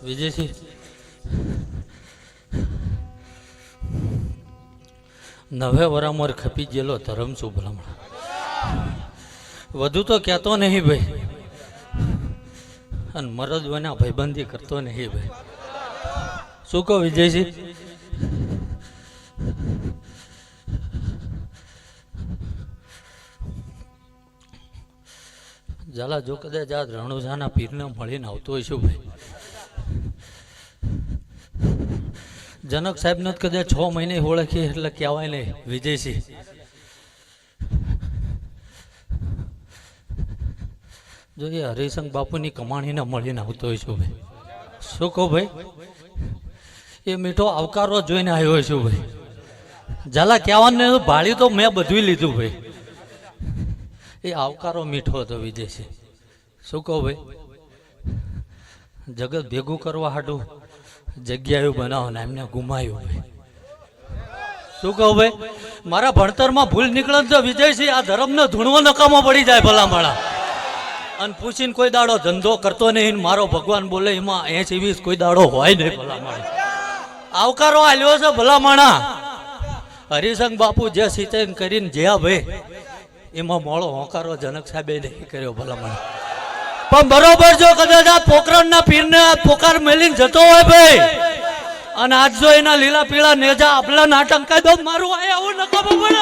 વિજયસિંહ નવે વરામર ખપી ગયેલો ધરમ છું ભલામણ વધુ તો કહેતો નહીં ભાઈ અને મરદ બના ભાઈબંધી કરતો નહીં ભાઈ શું કહો વિજયસિંહ ઝાલા જો કદાચ આ રણુજાના પીરને મળીને આવતો હોય શું ભાઈ જનક સાહેબને કદાચ 6 મહિને ઓળખી એટલે કહેવાય નહીં વિજયસિંહ જો એ હરિશંક બાપુની કમાણીને મળીને આવતો હોય શું ભાઈ શું કહો ભાઈ એ મીઠો આવકારો જોઈને આવ્યો હોય શું ભાઈ ઝાલા કહેવાને ભાળી તો મેં બધું લીધું ભાઈ એ આવકારો મીઠો હતો વિજયસિંહ શું કહો ભાઈ જગત ભેગું કરવા હાટું જગ્યાએ બનાવો ને એમને ગુમાયું ભાઈ શું કહું ભાઈ મારા ભણતરમાં ભૂલ નીકળે તો વિજયસિંહ આ ધર્મને ધૂણવો નકામો પડી જાય ભલા માળા અને પૂછીને કોઈ દાડો ધંધો કરતો નહીં મારો ભગવાન બોલે એમાં 80-20 કોઈ દાડો હોય નહીં ભલા માળા આવકારો આલ્યો છે ભલા માળા હરિશંક બાપુ જે સિંચાઈ કરીને જ્યાં ભાઈ એમાં મોળો હોકારો જનક સાહેબે નહીં કર્યો ભલા માળા પણ બરોબર જો કદાચ આ પોકરણના પીરને પોકાર મેલીને જતો હોય ભાઈ અને આજ જો એના લીલા પીળા નેજા આપલા નાટક કહી દો મારું આવું ન ખબર પડે